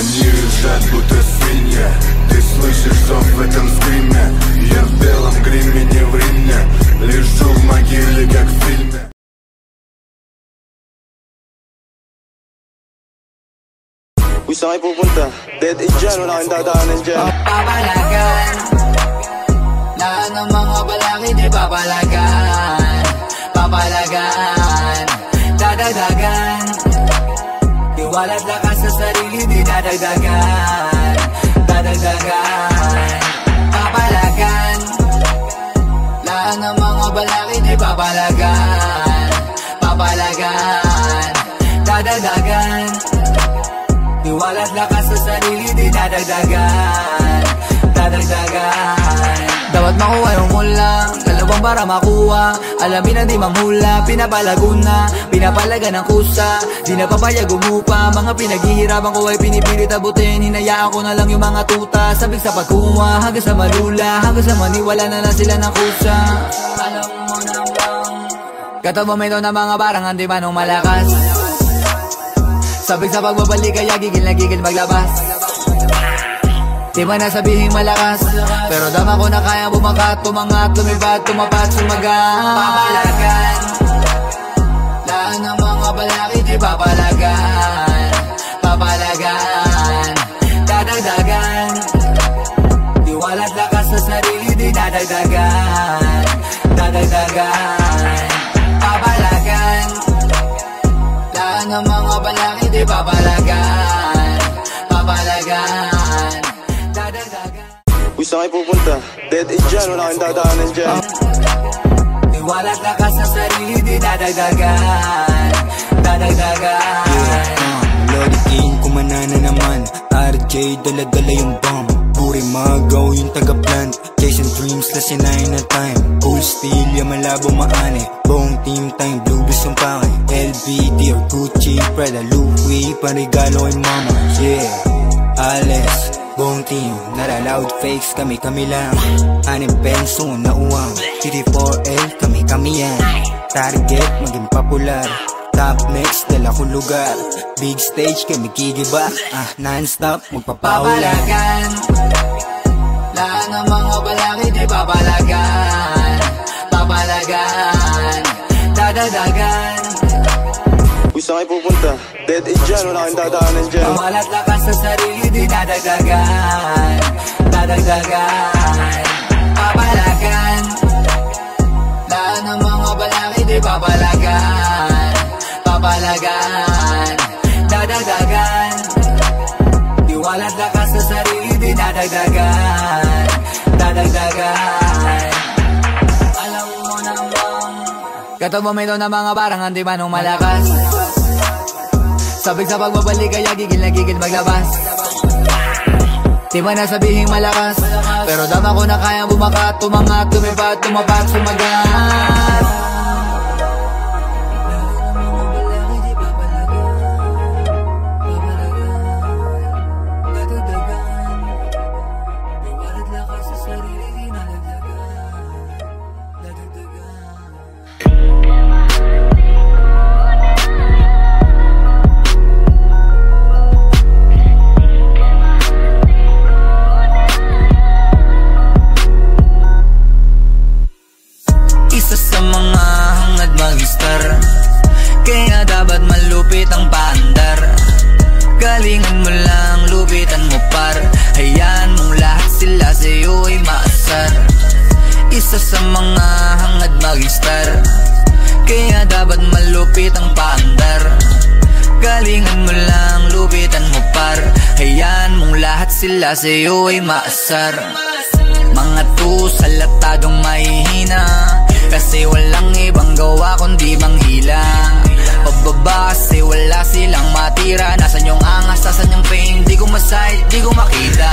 Они визжат, будто свинья. Ты слышишь зов в этом скриме. Я в белом гриме, не в Риме. Лежу в могиле, как в фильме. Kung saan kayo pupunta? Dead end dyan, wala kang dadaanan dyan. Papalagan, lahat ng mga balaki di papalagan. Papalagan, dadagdagan, tiwala't lakas sa sarili di dadagdagan. Dadagdagan, papalagan, lahat ng mga balaki di papalagan. Papalagan, dadagdagan, tiwala't lakas sa sarili di dadagdagan. Dadagdagan, dapat makuha yung mula, dalawang para makuha. Alamin na di mamula, pinapalago na, pinapalaga ng kusa. Di na papayag umupa, mga pinaghihirapan ko ay pinipilit abutin. Hinayaan ko na lang yung mga tuta, sabik sa pagkuha, hanggang sa malula, hanggang sa maniwala na lang sila ng kusa. Alam mo namang katong momento na mga barang hindi manong malakas. Sabik sa pagbabalik kaya gigil na gigil maglabas. Di man nasabihing malakas, pero dama ko na kaya bumakat, tumangat, tumibat, tumapat, sumagat. Papalagan, lahat ng mga balaki di papalagan. Papalagan, dadagdagan, tiwala't lakas sa sarili di dadagdagan. Dadagdagan, papalagan, lahat ng mga balaki di papalagan. Papalagan, kung saan kayo pupunta? Dead end dyan, wala kang dadaanan dyan. tiwala't lakas sa sarili di dadagdagan. Dadagdagan, Lorikin, kumanana naman. RJ, dala-dala yung bomb. Puri magaw yung taga-plant. Chasing dreams, lasinayin na time. Cool steel, yung malabo maani. Buong team time, blue bis yung pangay. LBD or Gucci, Prada, Louis, parigalo kay mama. Yeah, Alex, buong team, not allowed fakes, kami lang. 6 penso na uwang, GT4L, kami yan. Target, maging popular. Top next, dala ko lugar. Big stage, kami gigiba. Non-stop, magpapaulan. papalagan, lahat ng mga balaki di papalagan. Papalagan, dadagdagan, Kung saan kayo pupunta? Dead end dyan, wala kang dadaanan dyan. tiwala't lakas sa sarili di dadagdagan. Dadagdagan, papalagan, lahat ng mga balaki di papalagan. Papalagan, dadagdagan, tiwala't lakas sa sarili di dadagdagan. Dadagdagan, alam mo namang katong momento na mga barang hindi manong malakas. Sabik sa pagbabalik kaya gigil na gigil maglabas. Di man nasabihing malakas, pero dama ko na kaya bumakat, tumangat, tumibat, tumapat, sumagat. Isa sa mga hangad mag-star, kaya dapat malupit ang paandar. Galingan mo lang, lupitan mo par. Hayaan mong lahat sila sa'yo ay maasar. Isa sa mga hangad mag-star, kaya dapat malupit ang paandar. Galingan mo lang, lupitan mo par. Hayaan mong lahat sila sa'yo ay maasar. Mga tusalatadong mahihina, kasi walang ibang gawa kundi manghila. Pababa kasi wala silang matira. Nasaan yung angas, nasaan yung pain? Di ko masay, di ko makita.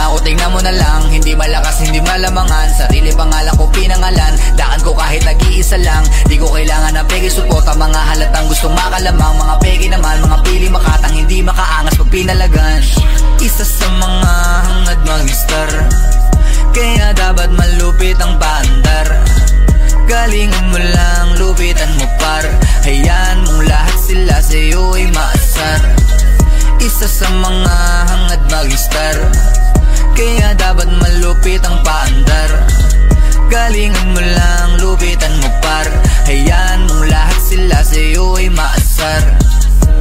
Ako tingnan mo na lang, hindi malakas, hindi malamangan. Sarili pangalan ko pinangalan, daan ko kahit nag-iisa lang. Di ko kailangan ng pegi suporta, mga halatang gustong makalamang. Mga pegi naman, mga pili makatang, hindi makaangas pag pinalagan. Isa sa mga hangad mag-star, kaya dapat malupit ang paandar. Galingan mo lang, lupitan mo par. Hayaan mong lahat sila sa'yo ay maasar. Isa Isa sa mga hangad mag-star, kaya dapat malupit ang paandar. Galingan mo lang, lupitan mo par. Hayaan mong lahat sila sa'yo ay maasar.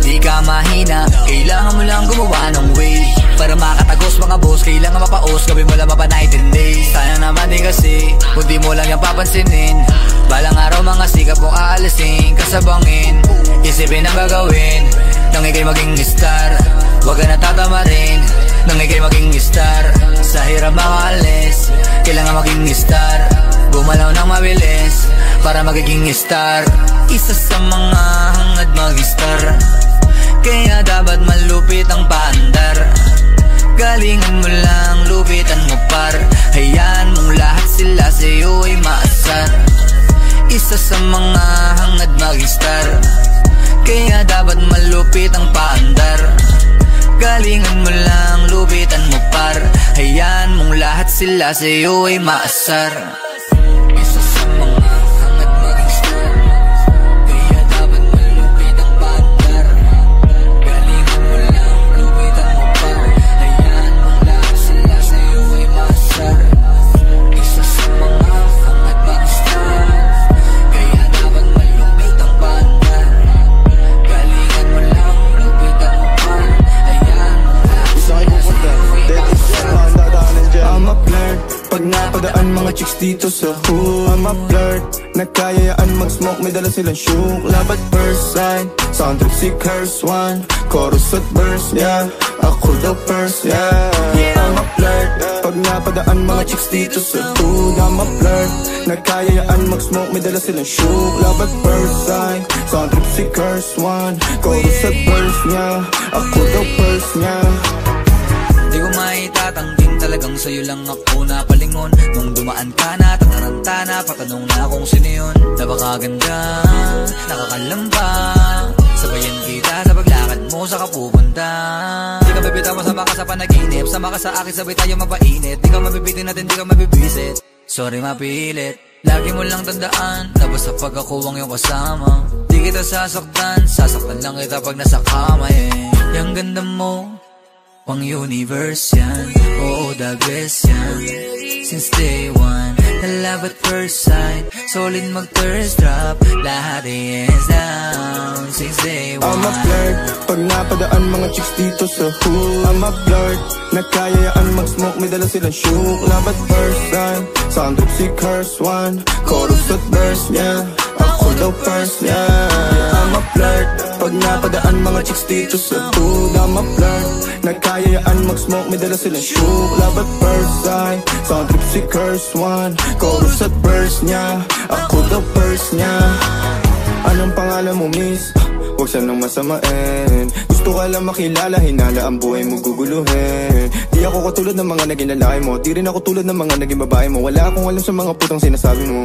Di ka mahina, kailangan mo lang gumawa ng way. Para makatagos mga boss, kailangan mapaos. Gawin mo lang mapa night and day. Sayang naman din kasi kung di mo lang yung papansinin. Balang araw mga sikap mong aalisin, kasabangin, isipin ang gagawin nang ikay maging star. Huwag ka natatamarin nang ikay maging star. Sa hirap makaalis, kailangan maging star. Bumalaw ng mabilis para magiging star. Isa sa mga hangad mag-star, kaya dapat malupit ang paandar. Galingan mo lang, lupitan mo par. Hayaan mong lahat sila sa'yo ay maasar. Isa sa mga hangad mag-star, kaya dapat malupit ang paandar. Galingan mo lang, lupitan mo par. Hayaan mong lahat sila sa'yo ay maasar. Isa sa mga hangad mag-star, kaya dapat malupit ang paandar. Galingan mo lang, lupitan mo par. Hayaan mong lahat sila sa'yo ay maasar. Isa sa mga hangad mag-star, kaya dapat malupit ang paandar. Galingan mo lang, lupitan mo par. Hayaan mong lahat sila sa'yo ay maasar. I'm a flirt, pag napadaan mga chicks dito sa hood. I'm a flirt, nagkayayaan mag-smoke, may dala silang shook. Love at first sight, sound trip si curse one. Chorus at verse, yeah, ako daw first, yeah. I'm a flirt, pag napadaan mga chicks dito sa hood. I'm a flirt, nagkayayaan mag-smoke, may dala silang shook. Love at first sight, sound trip si curse one. Chorus at verse, yeah, ako daw first, yeah. Di ko maitatangking talagang sa'yo lang ako napalingon. Nung dumaan ka na, tataranta na, patanong na kung sino yun. Napakaganda, nakakalamba, sabayan kita sa paglakad mo sa kapupunta. Di ka bibitaw, masama ka sa panaginip, sama ka sa akin, sabay tayo mapainit. Di ka mabibitin natin, di ka mabibisit, sorry mapilit. Lagi mo lang tandaan na basta pag ako ang iyong kasama, di kita sasaktan, sasaktan lang kita pag nasa kama Yang ganda mo, pang universe yan, oo the best yan. Since day one, na love at first sight, solid mag-thirst drop, lahat is down. Since day one, I'm a flirt, pag napadaan mga chicks dito sa hood. I'm a flirt, nagkayayaan mag-smoke, may dala silang shook. Love at first sight, sound trip si curse one. Chorus at verse, yeah, ako daw first, yeah. I'm a flirt, pag napadaan mga chicks dito sa hood. I'm a flirt, nagkayayaan mag-smoke, may dala silang shook. Love at first sight, sound trip si curse one. Chorus at verse niya, ako daw first niya. Anong pangalan mo miss? Huwag sanang masamain. Gusto ka lang makilala, hinala ang buhay mo guguluhin. Di ako katulad ng mga naging lalaki mo, di rin ako tulad ng mga naging babae mo. Wala akong alam sa mga putang sinasabi mo.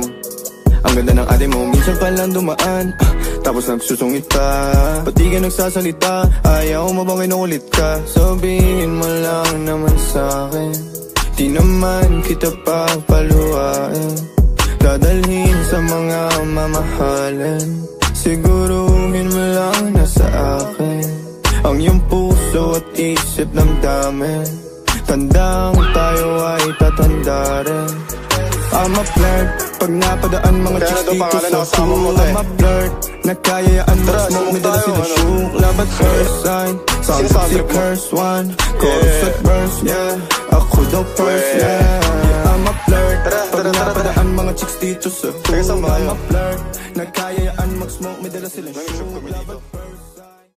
Ang ganda ng ate mo, minsan pa lang dumaan, tapos nagsusungit pa. Ba't di ka nagsasalita? Ayaw mo bang inuulit ka? Sabihin mo lang naman sa'kin, di naman kita papaluhain. Dadalhin sa mga mamahalin, siguruhin mo lang na sa akin ang iyong puso at isip damdamin. Tandang tayo ay tatanda rin. I'm a flirt, pag napadaan mga chicks dito sa hood. I'm a flirt, nagkayayaan mag-smoke, may dala silang shook. Love at first sight, sound si curse one. Chorus at verse, yeah, ako daw first, yeah. I'm a flirt, pag napadaan mga chicks dito sa hood. I'm a flirt, nagkayayaan mag-smoke, may dala silang shook. Love at first